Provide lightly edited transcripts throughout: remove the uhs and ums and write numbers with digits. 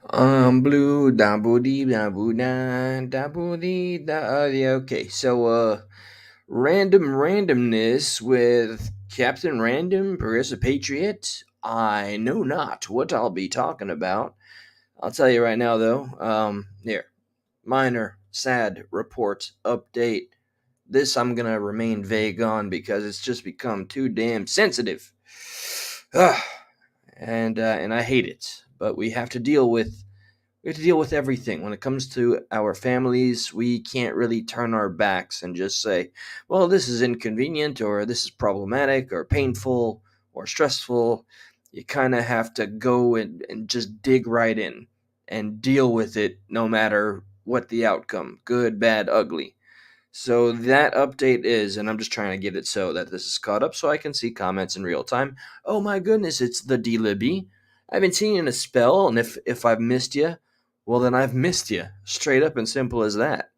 Blue, da boo dee, da boo da boo dee, da. Yeah, okay. Randomness with Captain Random, Progressive Patriot. I know not what I'll be talking about. I'll tell you right now, though. Here, minor sad report update. This I'm gonna remain vague on because it's just become too damn sensitive. And I hate it. But we have to deal with everything. When it comes to our families, we can't really turn our backs and just say, well, this is inconvenient, or this is problematic, or painful, or stressful. You kind of have to go and just dig right in and deal with it no matter what the outcome, good, bad, ugly. So that update is, and I'm just trying to get it so that this is caught up so I can see comments in real time. Oh my goodness, it's the D Libby. I haven't seen you in a spell, and if I've missed you, well then I've missed you. Straight up and simple as that.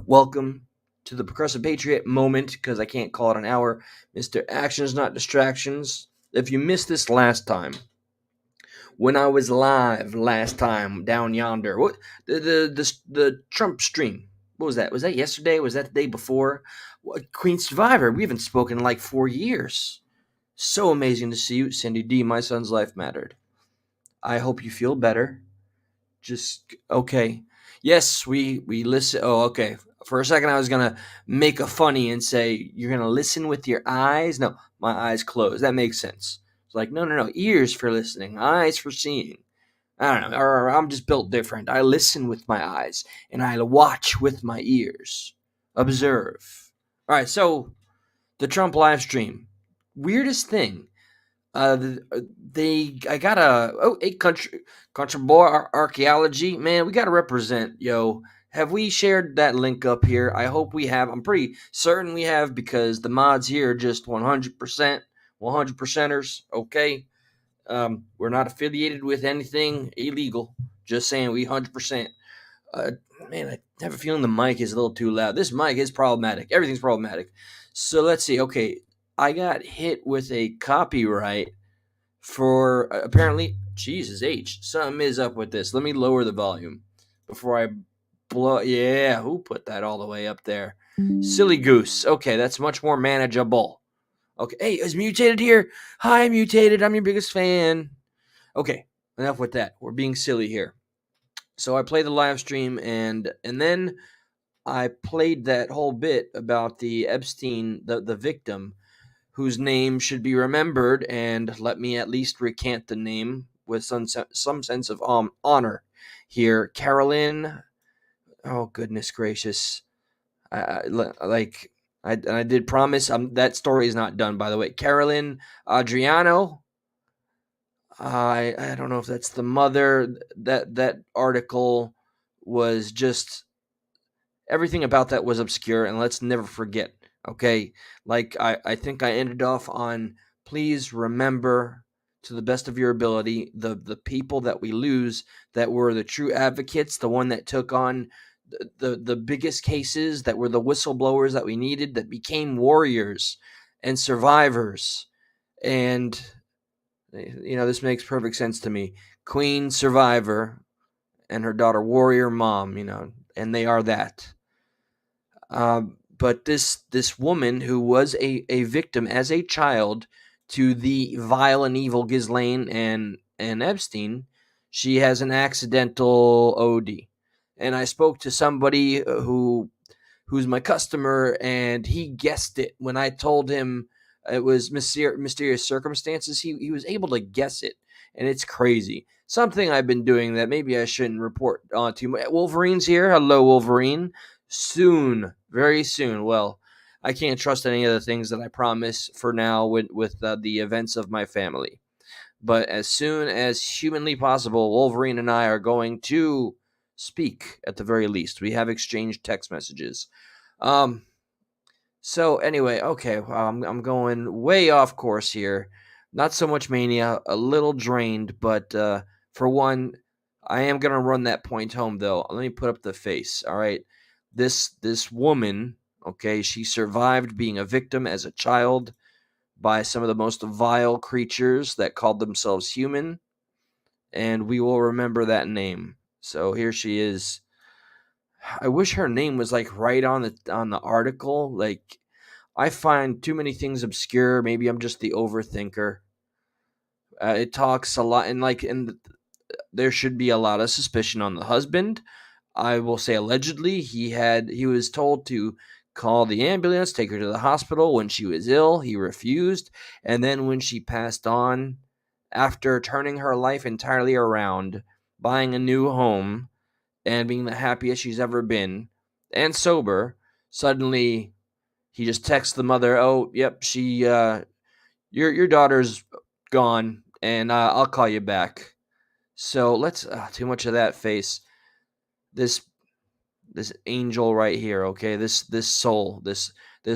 Welcome to the Progressive Patriot moment, because I can't call it an hour. Mr. Actions, not distractions. If you missed this last time, when I was live last time down yonder. What the Trump stream? What was that? Was that yesterday? Was that the day before? What, Queen Survivor. We haven't spoken in like 4 years. So amazing to see you, Cindy D. My son's life mattered. I hope you feel better. Just okay. Yes, we listen. Oh, okay. For a second, I was gonna make a funny and say you're gonna listen with your eyes. No, my eyes closed. That makes sense. It's like no, no, no. Ears for listening, eyes for seeing. I don't know, or I'm just built different. I listen with my eyes and I watch with my ears. Observe. All right, so the Trump live stream. Weirdest thing. I got a country boy archaeology. Man, we got to represent, yo. Have we shared that link up here? I hope we have. I'm pretty certain we have because the mods here are just 100%, 100 percenters. Okay, we're not affiliated with anything illegal. Just saying, we 100%. Uh, Man, I have a feeling the mic is a little too loud. This mic is problematic. Everything's problematic. So let's see. Okay, I got hit with a copyright for apparently. Jesus H. Something is up with this. Let me lower the volume before I blow. Yeah, who put that all the way up there? Silly goose. Okay, that's much more manageable. Okay, hey, is Mutated here? Hi, Mutated. I'm your biggest fan. Okay, enough with that. We're being silly here. So I played the live stream, and then I played that whole bit about the Epstein, the victim, whose name should be remembered, and let me at least recant the name with some sense of honor here. Carolyn. Oh goodness gracious! Like I did promise. That story is not done, by the way. Carolyn Adriano. I don't know if that's the mother. That article was just everything about that was obscure, and let's never forget. Okay, like I think I ended off on please remember to the best of your ability the people that we lose that were the true advocates, the one that took on the biggest cases, that were the whistleblowers that we needed, that became warriors and survivors. And this makes perfect sense to me. Queen Survivor and her daughter Warrior Mom, and they are that. But this woman who was a victim as a child to the vile and evil Ghislaine and Epstein, she has an accidental OD. And I spoke to somebody who's my customer, and he guessed it when I told him it was mysterious circumstances. He was able to guess it, and it's crazy. Something I've been doing that maybe I shouldn't report on too much. Wolverine's here. Hello, Wolverine. Soon, very soon. Well, I can't trust any of the things that I promise for now with the events of my family. But as soon as humanly possible, Wolverine and I are going to speak at the very least. We have exchanged text messages. Um. So anyway, okay, I'm going way off course here. Not so much mania, a little drained, but for one, I am gonna run that point home though. Let me put up the face. All right, this woman, okay, she survived being a victim as a child by some of the most vile creatures that called themselves human. and we will remember that name. So here she is. I wish her name was like right on the article. Like, I find too many things obscure. Maybe I'm just the overthinker. It talks a lot, and there should be a lot of suspicion on the husband. I will say allegedly he was told to call the ambulance, take her to the hospital when she was ill. He refused, and then when she passed on, after turning her life entirely around, buying a new home, and being the happiest she's ever been, and sober, suddenly he just texts the mother, "Oh, yep, your daughter's gone, and I'll call you back." So let's too much of that face. This this angel right here, okay? This soul, this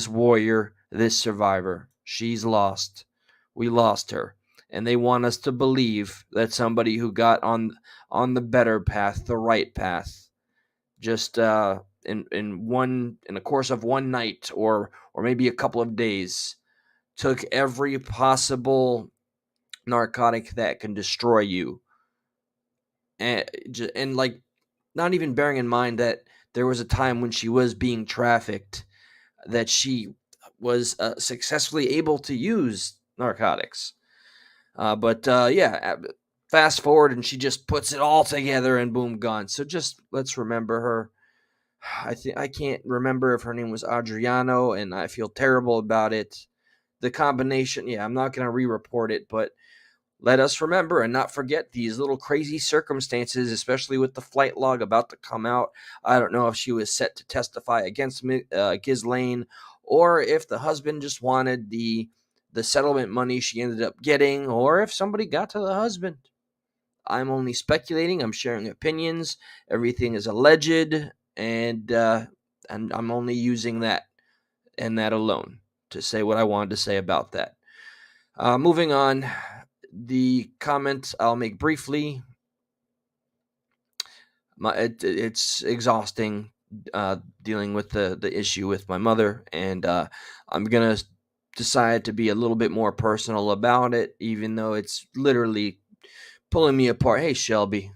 warrior, this survivor. She's lost. We lost her. And they want us to believe that somebody who got on the better path, the right path, just in a course of one night or maybe a couple of days, took every possible narcotic that can destroy you, and like, not even bearing in mind that there was a time when she was being trafficked, that she was successfully able to use narcotics. But yeah, fast forward and she just puts it all together and boom, gone. So just let's remember her. I can't remember if her name was Adriano, and I feel terrible about it. The combination, yeah, I'm not going to re-report it, but let us remember and not forget these little crazy circumstances, especially with the flight log about to come out. I don't know if she was set to testify against Ghislaine, or if the husband just wanted the settlement money she ended up getting, or if somebody got to the husband. I'm only speculating. I'm sharing opinions. Everything is alleged, and I'm only using that and that alone to say what I wanted to say about that. Moving on, the comment I'll make briefly. It's exhausting dealing with the issue with my mother, and I'm gonna decide to be a little bit more personal about it, even though it's literally pulling me apart. Hey, Shelby,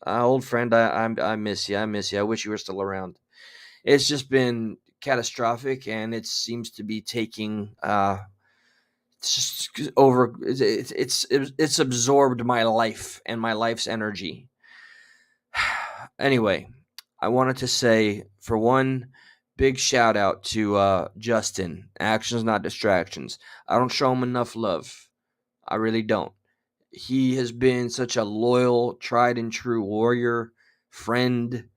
old friend, I miss you. I miss you. I wish you were still around. It's just been catastrophic, and it seems to be taking it's just over. It's absorbed my life and my life's energy. Anyway, I wanted to say, for one, big shout out to Justin. Actions, not distractions. I don't show him enough love. I really don't. He has been such a loyal, tried and true warrior, friend,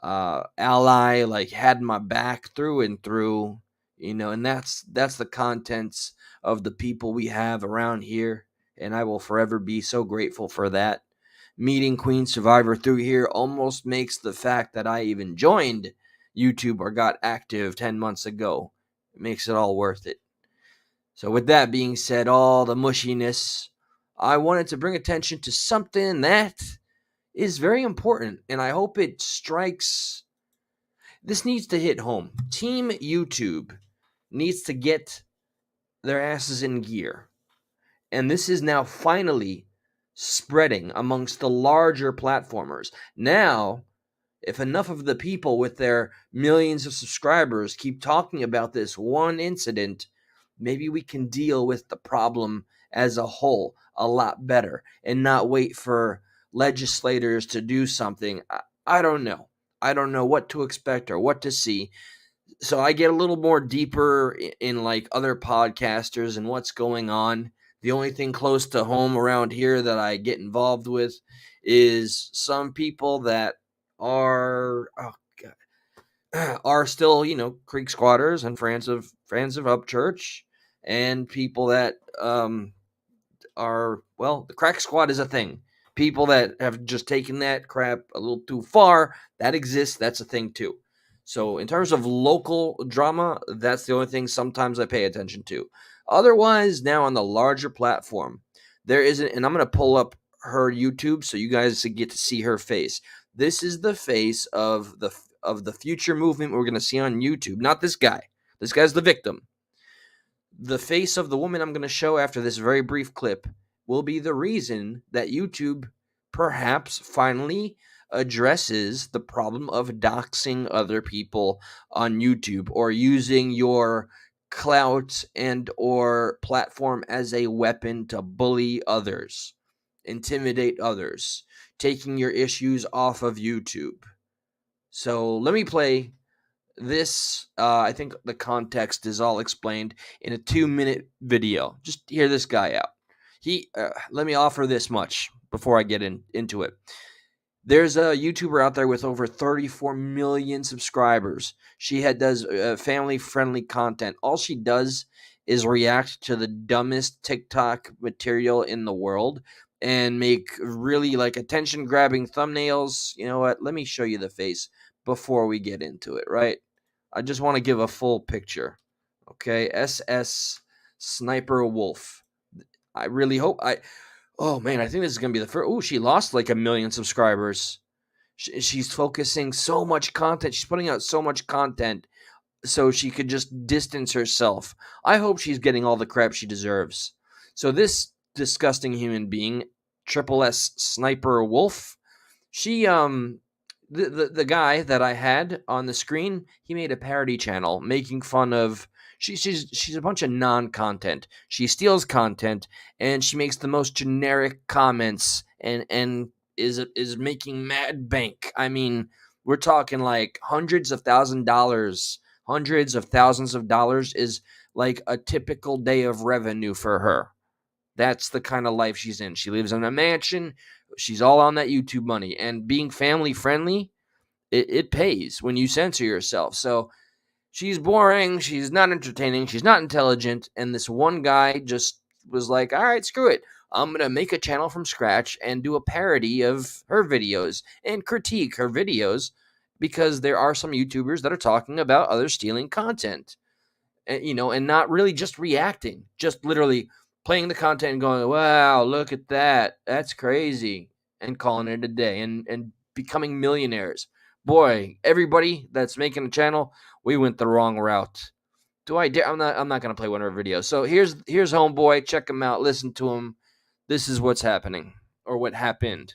ally, like had my back through and through, and that's the contents of the people we have around here, and I will forever be so grateful for that. Meeting Queen Survivor through here almost makes the fact that I even joined YouTube or got active 10 months ago, it makes it all worth it. So with that being said, all the mushiness, I wanted to bring attention to something that is very important, and I hope it strikes. This needs to hit home. Team YouTube needs to get their asses in gear. And this is now finally spreading amongst the larger platformers. Now, if enough of the people with their millions of subscribers keep talking about this one incident, maybe we can deal with the problem as a whole a lot better and not wait for legislators to do something. I don't know. I don't know what to expect or what to see. So I get a little more deeper in like other podcasters and what's going on. The only thing close to home around here that I get involved with is some people that are are still, creek squatters and friends of Upchurch, and people that are, well, the crack squad is a thing. People that have just taken that crap a little too far, that exists. That's a thing too. So in terms of local drama, that's the only thing sometimes I pay attention to. Otherwise, now on the larger platform, there isn't, and I'm going to pull up her YouTube so you guys get to see her face. This is the face of the future movement we're going to see on YouTube. Not this guy. This guy's the victim. The face of the woman I'm going to show after this very brief clip will be the reason that YouTube perhaps finally addresses the problem of doxing other people on YouTube or using your clout and or platform as a weapon to bully others, intimidate others, taking your issues off of YouTube. So let me play this. I think the context is all explained in a 2-minute video. Just hear this guy out. Let me offer this much before I get into it. There's a YouTuber out there with over 34 million subscribers. Does family friendly content. All she does is react to the dumbest TikTok material in the world and make really like attention grabbing thumbnails. You know what? Let me show you the face before we get into it, right? I just want to give a full picture. Okay, SS Sniper Wolf. I really hope I. Oh man, I think this is gonna be the first. Oh, she lost like 1 million subscribers. She's focusing so much content. She's putting out so much content so she could just distance herself. I hope she's getting all the crap she deserves. So this disgusting human being, Triple S Sniper Wolf, she the guy that I had on the screen, he made a parody channel making fun of she's a bunch of non-content. She steals content and she makes the most generic comments and is making mad bank. I mean, we're talking like hundreds of thousands of dollars is like a typical day of revenue for her. That's the kind of life she's in. She lives in a mansion. She's all on that YouTube money. And being family friendly, it pays when you censor yourself. So she's boring. She's not entertaining. She's not intelligent. And this one guy just was like, all right, screw it. I'm going to make a channel from scratch and do a parody of her videos and critique her videos because there are some YouTubers that are talking about others stealing content, and not really just reacting, just literally playing the content and going, wow, look at that. That's crazy. And calling it a day and becoming millionaires. Boy, everybody that's making a channel, we went the wrong route. Do I dare? I'm not gonna play one of her videos. So here's Homeboy. Check him out. Listen to him. This is what's happening or what happened.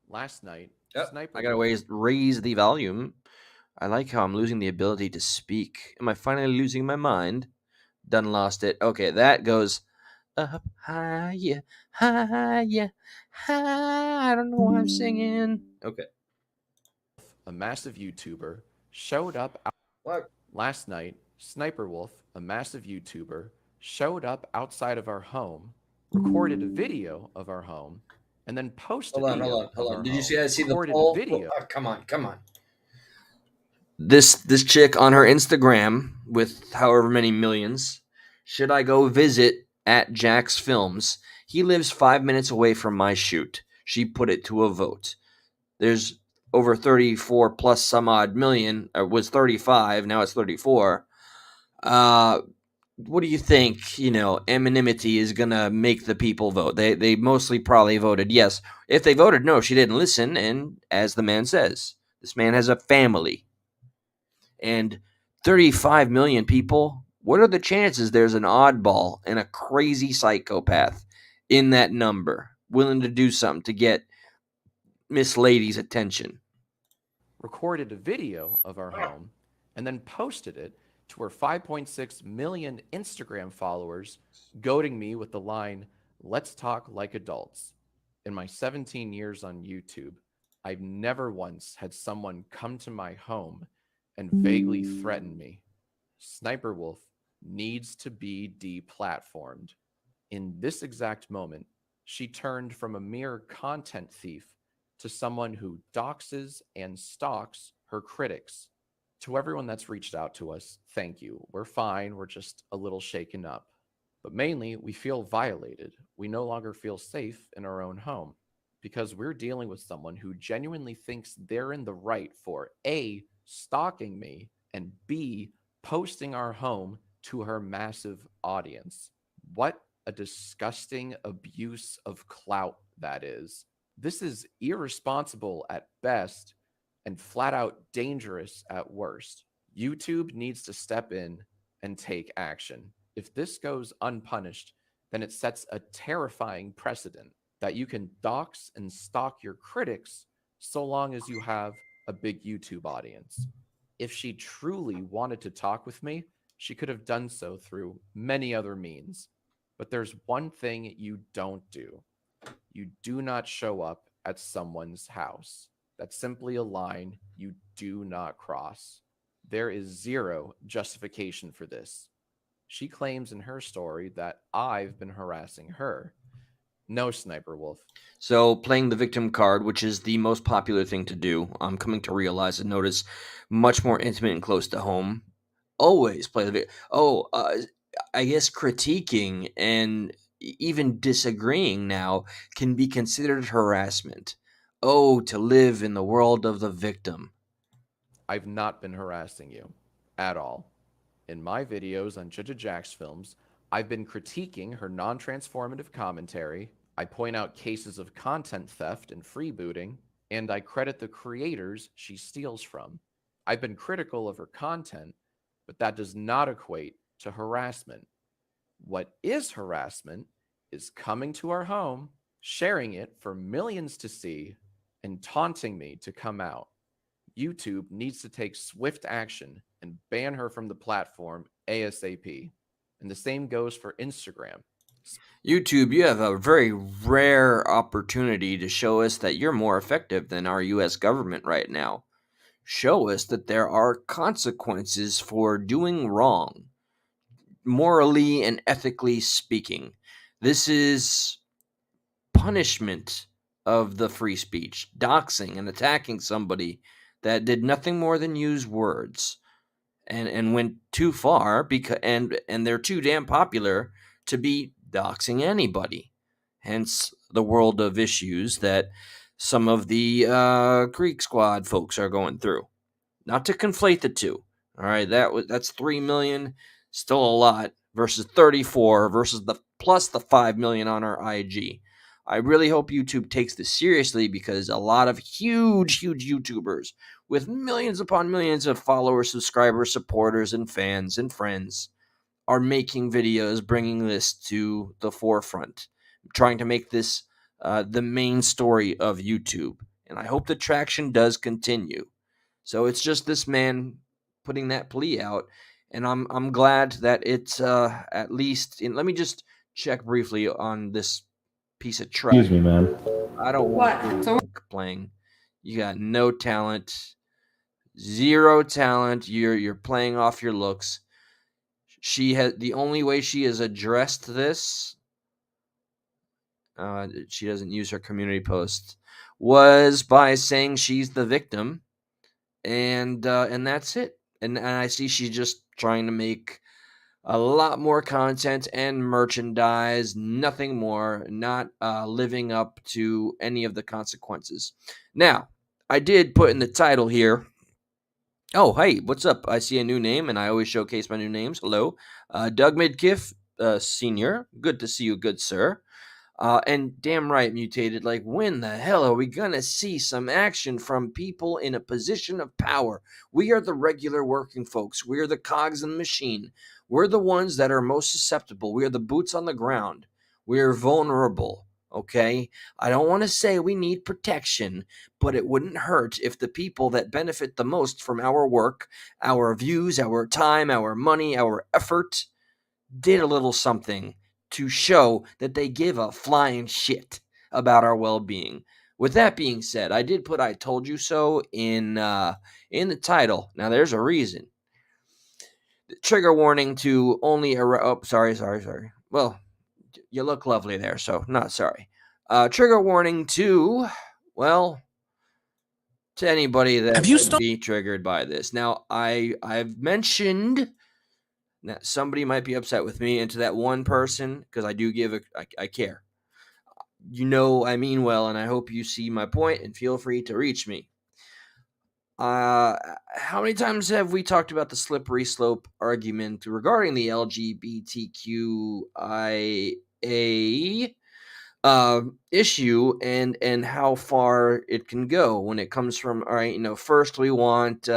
Last night, Yep. Sniper I gotta Wolf. raise the volume. I like how I'm losing the ability to speak. Am I finally losing my mind? Done lost it. Okay, that goes up higher, higher, high. I don't know why I'm singing. Okay. A massive YouTuber, showed up What? last night. Sniper Wolf, a massive YouTuber, showed up outside of our home, recorded a video of our home, and then posted a video of Hold on. our Did you home, see the recorded a poll? video. Come on, come on. This chick on her Instagram with however many millions. Should I go visit at Jack's Films? He lives 5 minutes away from my shoot. She put it to a vote. There's over 34 plus some odd million. It was 35, now it's 34. Uh, what do you think? Anonymity is gonna make the people vote. They mostly probably voted yes. If they voted no, she didn't listen. And as the man says, this man has a family and 35 million people. What are the chances there's an oddball and a crazy psychopath in that number willing to do something to get Miss Lady's attention? Recorded a video of our home, and then posted it to our 5.6 million Instagram followers, goading me with the line, "Let's talk like adults." In my 17 years on YouTube, I've never once had someone come to my home and vaguely threaten me. Sniper Wolf needs to be deplatformed. In this exact moment, she turned from a mere content thief to someone who doxes and stalks her critics. To everyone that's reached out to us, thank you. We're fine. We're just a little shaken up. But mainly, we feel violated. We no longer feel safe in our own home because we're dealing with someone who genuinely thinks they're in the right for A, stalking me, and B, posting our home to her massive audience. What a disgusting abuse of clout that is. This is irresponsible at best and flat out dangerous at worst. YouTube needs to step in and take action. If this goes unpunished, then it sets a terrifying precedent that you can dox and stalk your critics so long as you have a big YouTube audience. If she truly wanted to talk with me, she could have done so through many other means. But there's one thing you don't do: you do not show up at someone's house. That's simply a line you do not cross. There is zero justification for this. She claims in her story that I've been harassing her. No, Sniper Wolf. So playing the victim card, which is the most popular thing to do, I'm coming to realize and notice much more intimate and close to home. Always play the victim. I guess critiquing and even disagreeing now can be considered harassment. Oh, to live in the world of the victim. I've not been harassing you at all. In my videos on Judge Jack's films, I've been critiquing her non transformative commentary. I point out cases of content theft and freebooting, and I credit the creators she steals from. I've been critical of her content, but that does not equate to harassment. What is harassment is coming to our home, sharing it for millions to see, and taunting me to come out. YouTube needs to take swift action and ban her from the platform ASAP. And the same goes for Instagram. YouTube, you have a very rare opportunity to show us that you're more effective than our US government right now. Show us that there are consequences for doing wrong, morally and ethically speaking. This is punishment of the free speech, doxing and attacking somebody that did nothing more than use words and went too far because and they're too damn popular to be doxing anybody. Hence the world of issues that some of the Greek Squad folks are going through. Not to conflate the two. All right, that's 3 million, still a lot, versus 34 versus the plus the 5 million on our IG. I really hope YouTube takes this seriously because a lot of huge YouTubers with millions upon millions of followers, subscribers, supporters, and fans and friends are making videos bringing this to the forefront, trying to make this the main story of YouTube. And I hope the traction does continue. So it's just this man putting that plea out, and I'm glad that it's at least. Let me just check briefly on this piece of trash. Excuse me, man. I don't want your What? So playing. You got no talent, zero talent. You're playing off your looks. She has the only way she has addressed this. She doesn't use her community posts. Was by saying she's the victim, and that's it. And I see she's just trying to make a lot more content and merchandise, nothing more, not living up to any of the consequences. Now, I did put in the title here. Oh, hey, what's up? I see a new name, and I always showcase my new names. Hello, Doug Midkiff, Senior. Good to see you, good sir. And damn right, Mutated. Like, when the hell are we gonna see some action from people in a position of power? We are the regular working folks. We are the cogs in the machine. We're the ones that are most susceptible. We are the boots on the ground. We are vulnerable. Okay? I don't want to say we need protection, but it wouldn't hurt if the people that benefit the most from our work, our views, our time, our money, our effort, did a little something to show that they give a flying shit about our well-being. With that being said, I did put "I told you so" in the title. Now there's a reason. Trigger warning to only sorry. Well, you look lovely there, so not sorry. Trigger warning to, well, to anybody that have you might stopped? be triggered by this. Now I've mentioned that somebody might be upset with me, and to that one person, because I do I care. You know I mean well, and I hope you see my point, and feel free to reach me. How many times have we talked about the slippery slope argument regarding the LGBTQIA issue and how far it can go when it comes from, all right, first we want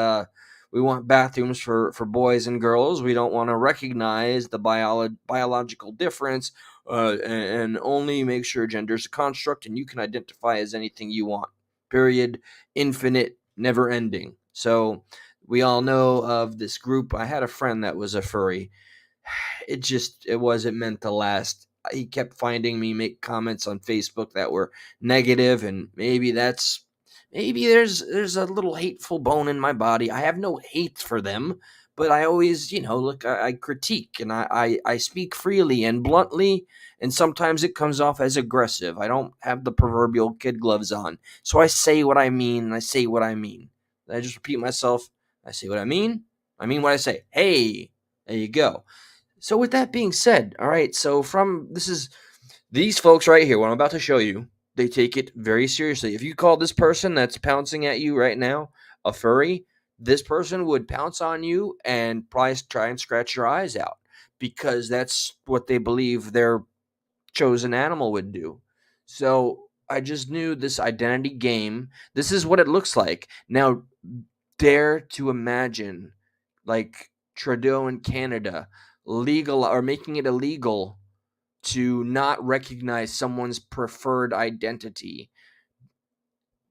bathrooms for boys and girls. We don't want to recognize the biological difference and only make sure gender's a construct and you can identify as anything you want. Period. Infinite, never ending. So we all know of this group. I had a friend that was a furry. It wasn't meant to last. He kept finding me make comments on Facebook that were negative, and maybe there's a little hateful bone in my body. I have no hate for them, but I always, look, I critique and I speak freely and bluntly, and sometimes it comes off as aggressive. I don't have the proverbial kid gloves on, so I say what I mean, and I say what I mean. I just repeat myself. I say what I mean. I mean what I say. Hey, there you go. So with that being said, all right, so these folks right here, what I'm about to show you, they take it very seriously. If you call this person that's pouncing at you right now a furry, this person would pounce on you and probably try and scratch your eyes out because that's what they believe their chosen animal would do. So I just knew this identity game, this is what it looks like. Now, dare to imagine, like Trudeau in Canada, legal or making it illegal to not recognize someone's preferred identity.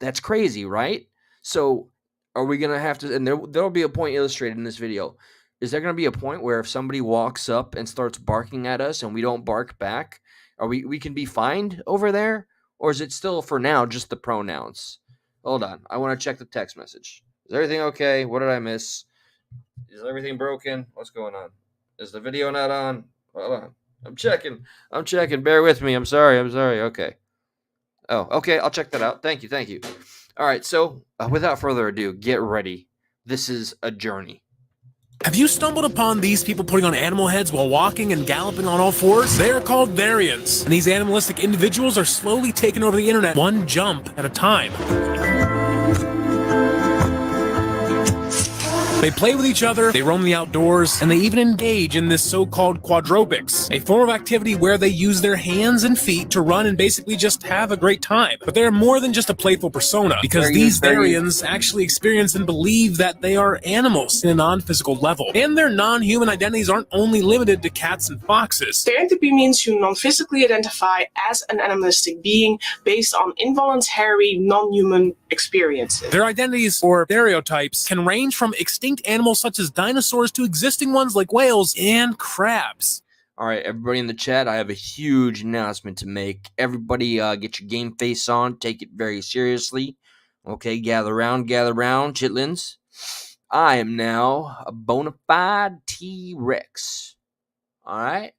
That's crazy, right? So, are we gonna have to? And there'll be a point illustrated in this video. Is there gonna be a point where if somebody walks up and starts barking at us and we don't bark back, are we can be fined over there, or is it still for now just the pronouns? Hold on, I want to check the text message. Is everything okay? What did I miss? Is everything broken? What's going on? Is the video not on? Hold on. I'm checking. I'm checking. Bear with me. I'm sorry. I'm sorry. Okay. Oh, okay. I'll check that out. Thank you. Thank you. All right. So, without further ado, get ready. This is a journey. Have you stumbled upon these people putting on animal heads while walking and galloping on all fours? They are called variants, and these animalistic individuals are slowly taking over the internet one jump at a time. They play with each other, they roam the outdoors, and they even engage in this so-called quadropics, a form of activity where they use their hands and feet to run and basically just have a great time. But they're more than just a playful persona, because these variants actually experience and believe that they are animals in a non-physical level. And their non-human identities aren't only limited to cats and foxes. Stereotypy means you non-physically identify as an animalistic being based on involuntary, non-human experiences. Their identities, or stereotypes, can range from extinct animals such as dinosaurs to existing ones like whales and crabs. All right, everybody in the chat, I have a huge announcement to make. Everybody get your game face on. Take it very seriously. Okay, gather round, chitlins. I am now a bona fide T-Rex. All right?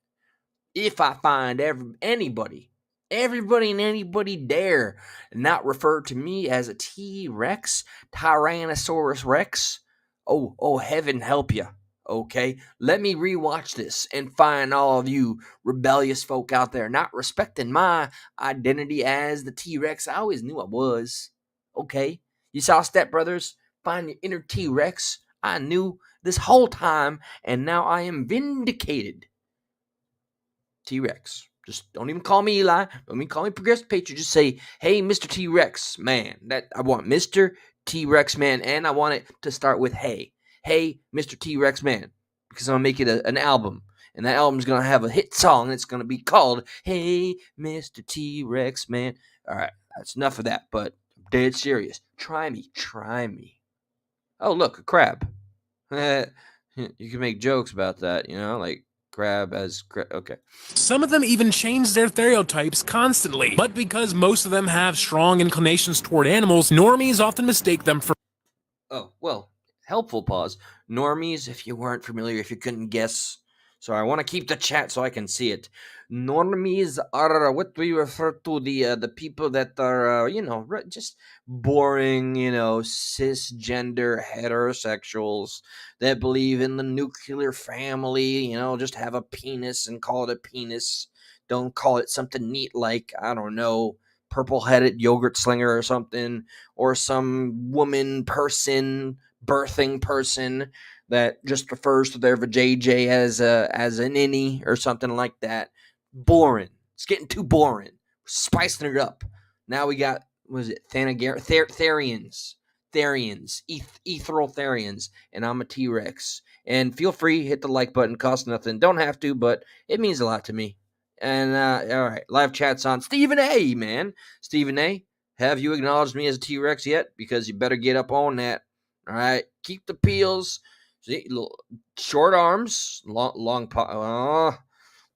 If I find everybody and anybody dare not refer to me as a T-Rex, Tyrannosaurus Rex, oh, heaven help you. Okay, let me rewatch this and find all of you rebellious folk out there not respecting my identity as the T-Rex I always knew I was. Okay, you saw Step Brothers? Find your inner T-Rex. I knew this whole time, and now I am vindicated. T-Rex. Just don't even call me Eli. Don't even call me Progressive Patriot. Just say, hey, Mr. T-Rex, man. That I want Mr. T-Rex, man. And I want it to start with hey. Hey, Mr. T-Rex, man. Because I'm going to make it an album. And that album's going to have a hit song. It's going to be called Hey, Mr. T-Rex, man. All right. That's enough of that. But I'm dead serious. Try me. Try me. Oh, look, a crab. You can make jokes about that, like crab as okay. Some of them even change their stereotypes constantly, but because most of them have strong inclinations toward animals, normies often mistake them for... Oh, well, helpful pause. Normies, if you weren't familiar, if you couldn't guess. So I want to keep the chat so I can see it. Normies are what we refer to the people that are just boring, cisgender heterosexuals that believe in the nuclear family, just have a penis and call it a penis. Don't call it something neat like, I don't know, purple-headed yogurt slinger or something, or some woman person, birthing person that just refers to their vajayjay as an innie or something like that. Boring. It's getting too boring. Spicing it up. Now we got, Therians. Ethereal Therians. And I'm a T-Rex. And feel free, hit the like button. Costs nothing. Don't have to, but it means a lot to me. And all right, live chat's on. Stephen A, man. Stephen A, have you acknowledged me as a T-Rex yet? Because you better get up on that. All right, keep the peels. See, short arms, long I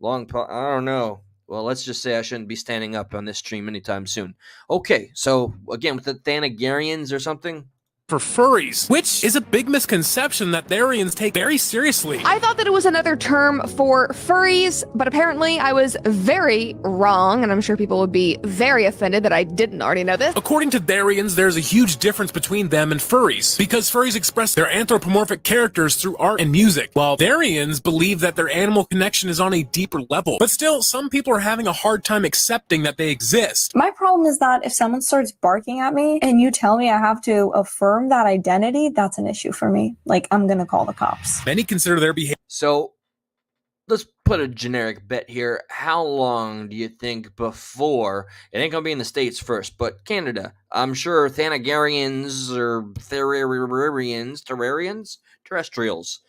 don't know. Well, let's just say I shouldn't be standing up on this stream anytime soon. Okay, so again with the Thanagarians or something. For furries, which is a big misconception that Therians take very seriously. I thought that it was another term for furries, but apparently I was very wrong, and I'm sure people would be very offended that I didn't already know this. According to Therians, there's a huge difference between them and furries, because furries express their anthropomorphic characters through art and music, while Therians believe that their animal connection is on a deeper level. But still, some people are having a hard time accepting that they exist. My problem is that if someone starts barking at me and you tell me I have to affirm that identity, that's an issue for me. Like, I'm gonna call the cops. Many consider their behavior. So let's put a generic bet here. How long do you think before, it ain't gonna be in the States first, but Canada, I'm sure Thanagarians or terrestrials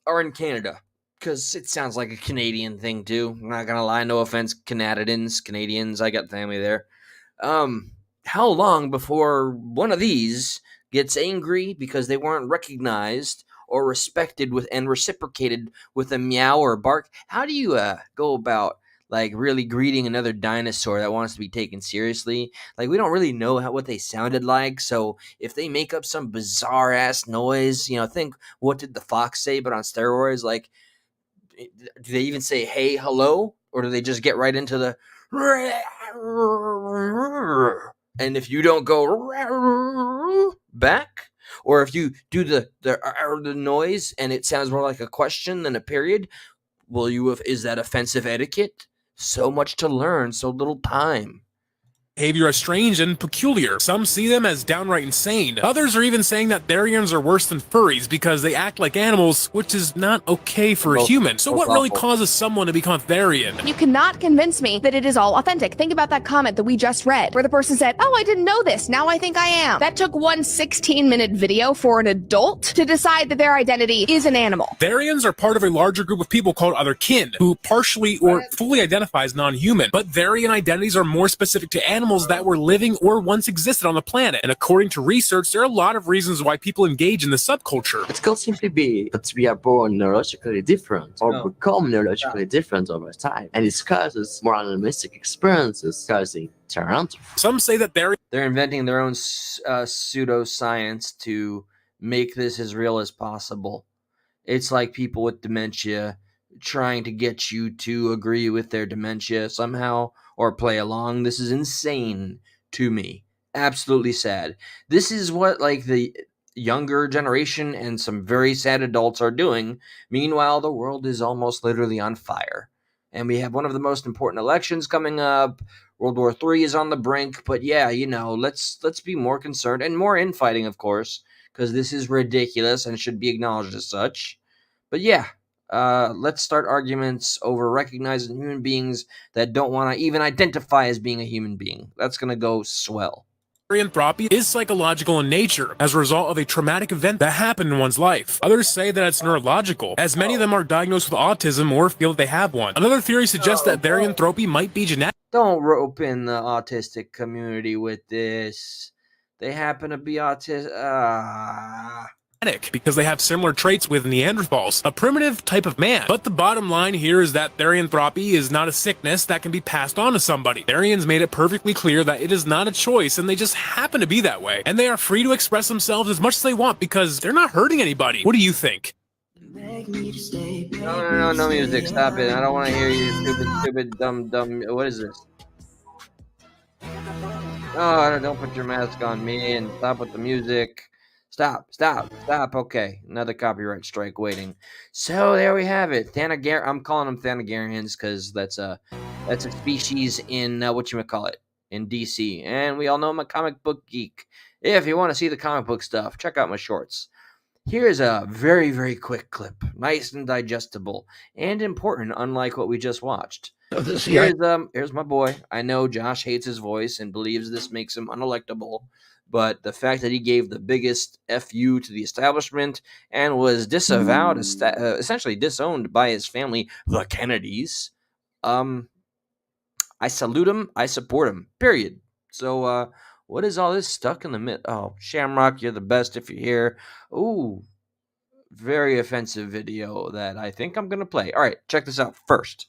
are in Canada, because it sounds like a Canadian thing too. I'm not gonna lie, no offense, Canadians, I got family there. How long before one of these gets angry because they weren't recognized or respected with and reciprocated with a meow or bark? How do you go about like really greeting another dinosaur that wants to be taken seriously? Like, we don't really know what they sounded like, so if they make up some bizarre ass noise, think, what did the fox say but on steroids? Like, do they even say hey, hello, or do they just get right into the and if you don't go back, or if you do the noise and it sounds more like a question than a period, is that offensive etiquette? So much to learn, so little time. Behavior as strange and peculiar. Some see them as downright insane. Others are even saying that Therians are worse than furries because they act like animals, which is not okay for a human. So what really causes someone to become a Therian? You cannot convince me that it is all authentic. Think about that comment that we just read, where the person said, oh, I didn't know this, now I think I am. That took one 16-minute video for an adult to decide that their identity is an animal. Therians are part of a larger group of people called other kin, who partially or fully identify as non-human. But Therian identities are more specific to animals that were living or once existed on the planet. And according to research, there are a lot of reasons why people engage in the subculture. It could simply be that we are born neurologically different or become neurologically different over time. And it causes more animalistic experiences, causing tarantula. Some say that they're inventing their own pseudoscience to make this as real as possible. It's like people with dementia trying to get you to agree with their dementia somehow or play along. This is insane to me. Absolutely sad. This is what like the younger generation and some very sad adults are doing. Meanwhile, the world is almost literally on fire. And we have one of the most important elections coming up. World War III is on the brink. But yeah, let's be more concerned and more infighting, of course, because this is ridiculous and should be acknowledged as such. But yeah, let's start arguments over recognizing human beings that don't want to even identify as being a human being. That's going to go swell. Therianthropy is psychological in nature as a result of a traumatic event that happened in one's life. Others say that it's neurological, as many of them are diagnosed with autism or feel that they have one. Another theory suggests that therianthropy might be genetic. Don't rope in the autistic community with this. They happen to be autistic. Because they have similar traits with Neanderthals, a primitive type of man. But the bottom line here is that therianthropy is not a sickness that can be passed on to somebody. Therians made it perfectly clear that it is not a choice and they just happen to be that way. And they are free to express themselves as much as they want because they're not hurting anybody. What do you think? No music. Stop it. I don't want to hear you stupid, dumb. What is this? Oh, don't put your mask on me and stop with the music. Stop. Okay, another copyright strike waiting. So there we have it. I'm calling them Thanagarians because that's a species in in DC. And we all know I'm a comic book geek. If you want to see the comic book stuff, check out my shorts. Here's a very, very quick clip. Nice and digestible and important, unlike what we just watched. Here's my boy. I know Josh hates his voice and believes this makes him unelectable. But the fact that he gave the biggest FU to the establishment and was disavowed, essentially disowned by his family, the Kennedys, I salute him. I support him. Period. So, what is all this stuck in the mid? Oh, Shamrock, you're the best if you're here. Ooh, very offensive video that I think I'm gonna play. All right, check this out first.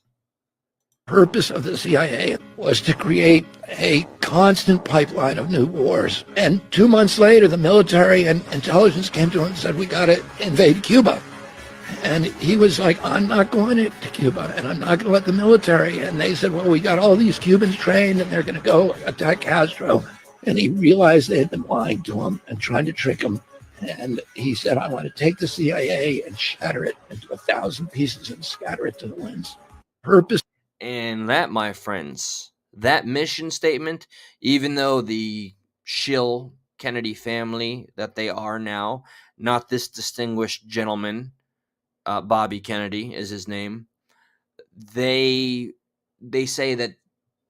Purpose of the CIA was to create a constant pipeline of new wars. And 2 months later, the military and intelligence came to him and said, we got to invade Cuba. And he was like, I'm not going to Cuba, and I'm not going to let the military. And they said, well, we got all these Cubans trained, and they're going to go attack Castro. And he realized they had been lying to him and trying to trick him. And he said, I want to take the CIA and shatter it into 1,000 pieces and scatter it to the winds. Purpose. And that, my friends, that mission statement, even though the shill Kennedy family that they are now, not this distinguished gentleman, Bobby Kennedy is his name, they say that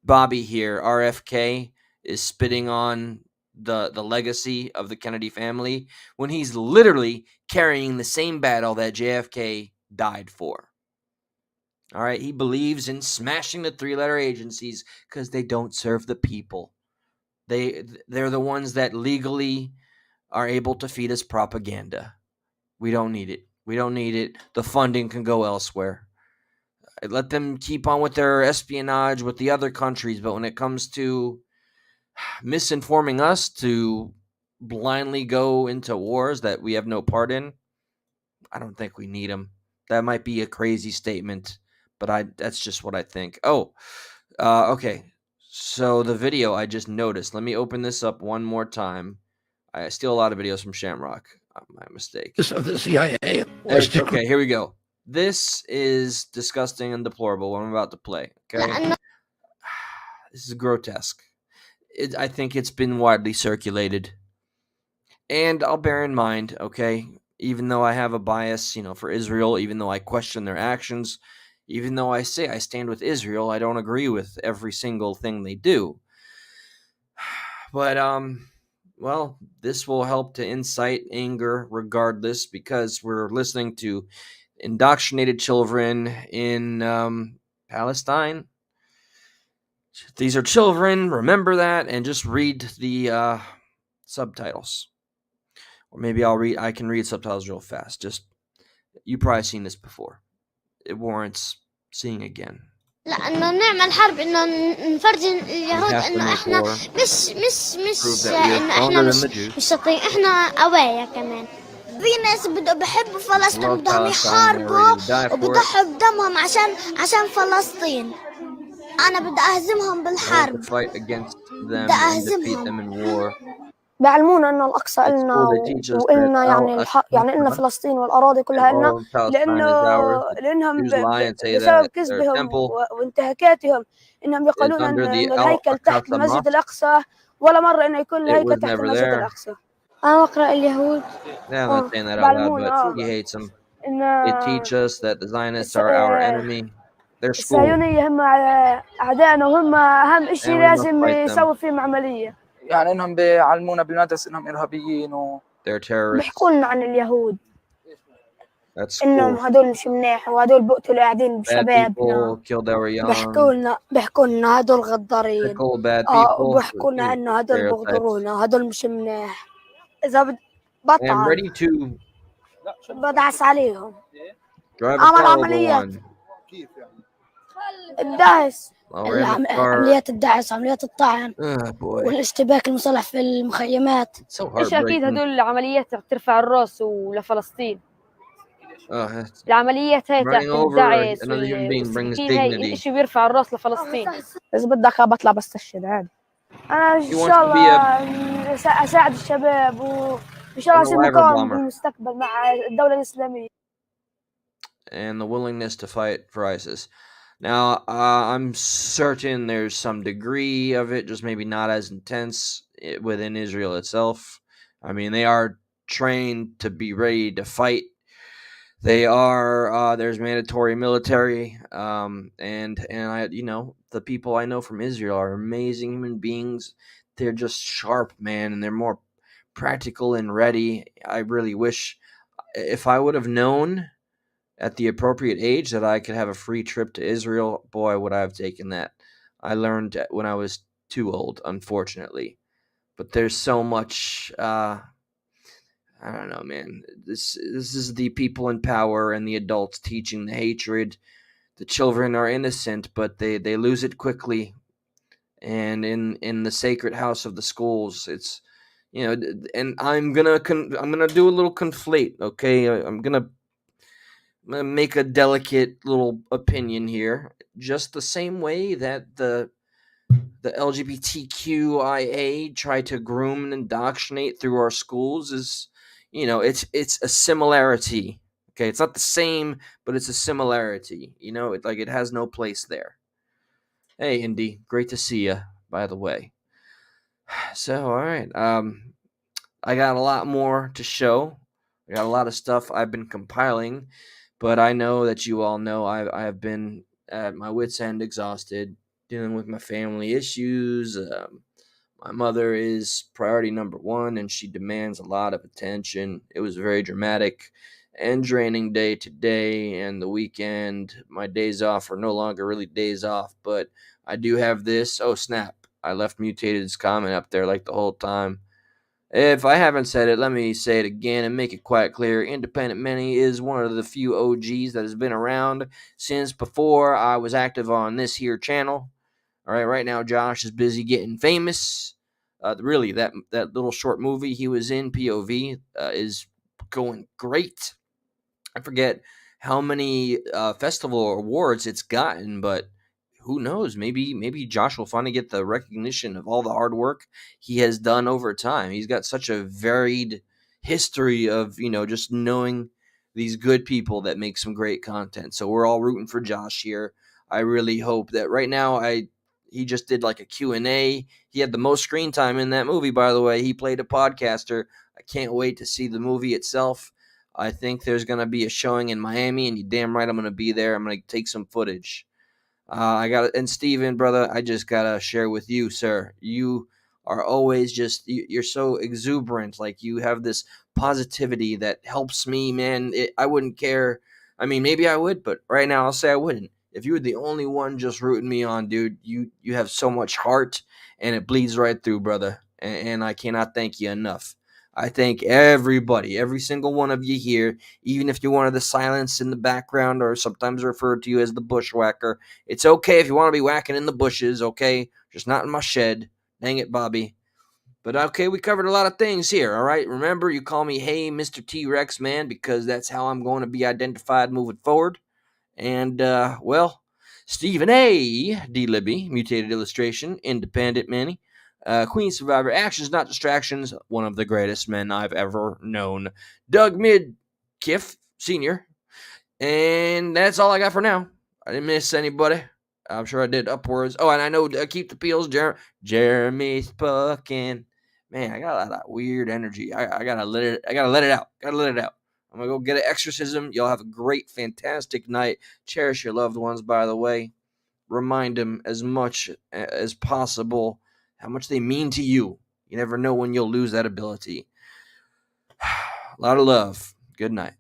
Bobby here, RFK, is spitting on the legacy of the Kennedy family when he's literally carrying the same battle that JFK died for. All right, he believes in smashing the three-letter agencies because they don't serve the people. They're the ones that legally are able to feed us propaganda. We don't need it. We don't need it. The funding can go elsewhere. Let them keep on with their espionage with the other countries, but when it comes to misinforming us to blindly go into wars that we have no part in, I don't think we need them. That might be a crazy statement, but that's just what I think. Oh, okay. So the video I just noticed. Let me open this up one more time. I steal a lot of videos from Shamrock. My mistake. Of the CIA was to Okay, here we go. This is disgusting and deplorable what I'm about to play. Okay, this is grotesque. I think it's been widely circulated, and I'll bear in mind. Okay, even though I have a bias, for Israel, even though I question their actions, even though I say I stand with Israel, I don't agree with every single thing they do. But well, this will help to incite anger regardless, because we're listening to indoctrinated children in Palestine. These are children, remember that, and just read the subtitles. Or maybe I can read subtitles real fast. You've probably seen this before. It warrants seeing again. لأنه نعمل حرب إنه نفرجي اليهود إنه إحنا مش إنه إحنا مش شاطرين، إحنا قوايا كمان. في ناس بحبوا فلسطين بدهم يحاربوا وبضحوا بدمهم عشان فلسطين. أنا بدي أهزمهم بالحرب. بدي أهزمهم. بيعلمونا انه الاقصى النا وإلنا، يعني إلنا فلسطين والاراضي كلها إلنا، لانهم بسبب كذبهم وانتهاكاتهم انهم يقولون ان الهيكل تحت المسجد الاقصى، ولا مره انه يكون الهيكل تحت المسجد الاقصى. انا اقرا اليهود. بعلمونا he hates them. They teach us that the Zionists are our enemy. They're school. الصهيونية هم اعدائنا، وهم اهم شيء لازم يسوي فيهم عملية. يعني انهم بيعلمونا بالمدرسه انهم ارهابيين they're terrorists. بيحكوا لنا عن اليهود انهم هدول مش مناح، وهدول بقتلوا قاعدين بشبابنا. بيحكوا لنا هدول غدارين، وبيحكوا لنا انه هدول بغدرونا، هدول مش مناح. اذا بطعن بدعس عليهم. عمل عمليات الدعس، عمليات الدعس، عمليات الطعن والاشتباك المسلح في المخيمات. ايش اكيد هدول عمليات ترفع الراس ولفلسطين. العمليات هاي تحت الدعس هاي شيء بيرفع الراس لفلسطين. اذا بدك بطلع بستشهد عادي. انا ان شاء الله اساعد الشباب، وان شاء الله اصير مقاوم بالمستقبل مع الدولة الإسلامية. And the willingness to fight for ISIS. Now, I'm certain there's some degree of it, just maybe not as intense within Israel itself. I mean, they are trained to be ready to fight. They are, there's mandatory military, and I, the people I know from Israel are amazing human beings. They're just sharp, man, and they're more practical and ready. I really wish, if I would have known at the appropriate age that I could have a free trip to Israel, boy, would I have taken that. I learned when I was too old, unfortunately. But there's so much, I don't know, man. This is the people in power and the adults teaching the hatred. The children are innocent, but they lose it quickly. And in the sacred house of the schools, it's, and I'm gonna do a little conflate, okay? I'm gonna make a delicate little opinion here. Just the same way that the LGBTQIA try to groom and indoctrinate through our schools is, it's a similarity. Okay, it's not the same, but it's a similarity. It has no place there. Hey, Indy, great to see you. By the way, so all right, I got a lot more to show. I got a lot of stuff I've been compiling, but I know that you all know I have been at my wits' end, exhausted, dealing with my family issues. My mother is priority number one, and she demands a lot of attention. It was a very dramatic and draining day today, and the weekend. My days off are no longer really days off, but I do have this. Oh, snap. I left Mutated's comment up there like the whole time. If I haven't said it, let me say it again and make it quite clear. Independent Mini is one of the few OGs that has been around since before I was active on this here channel. All right now Josh is busy getting famous. Really, that little short movie he was in, POV, is going great. I forget how many festival awards it's gotten, but who knows? Maybe Josh will finally get the recognition of all the hard work he has done over time. He's got such a varied history of, just knowing these good people that make some great content. So we're all rooting for Josh here. I really hope that right now he just did like a Q&A. He had the most screen time in that movie, by the way. He played a podcaster. I can't wait to see the movie itself. I think there's going to be a showing in Miami, and you damn right I'm going to be there. I'm going to take some footage. And Steven, brother, I just got to share with you, sir. You are always you're so exuberant. Like, you have this positivity that helps me, man. I wouldn't care. I mean, maybe I would, but right now I'll say I wouldn't. If you were the only one just rooting me on, dude, you have so much heart, and it bleeds right through, brother. And I cannot thank you enough. I thank everybody, every single one of you here, even if you're one of the silence in the background or sometimes referred to you as the bushwhacker. It's okay if you want to be whacking in the bushes, okay? Just not in my shed. Dang it, Bobby. But okay, we covered a lot of things here, all right? Remember, you call me, hey, Mr. T-Rex, man, because that's how I'm going to be identified moving forward. And, Stephen A. D. Libby, Mutated Illustration, Independent Manny. Queen Survivor, Actions Not Distractions, one of the greatest men I've ever known. Doug Midkiff, Sr. And that's all I got for now. I didn't miss anybody. I'm sure I did upwards. Oh, and I know Keep the Peels, Jeremy's Puckin. Man, I got a lot of weird energy. I gotta let it out. Gotta let it out. I'm gonna go get an exorcism. Y'all have a great, fantastic night. Cherish your loved ones, by the way. Remind them as much as possible how much they mean to you. You never know when you'll lose that ability. A lot of love. Good night.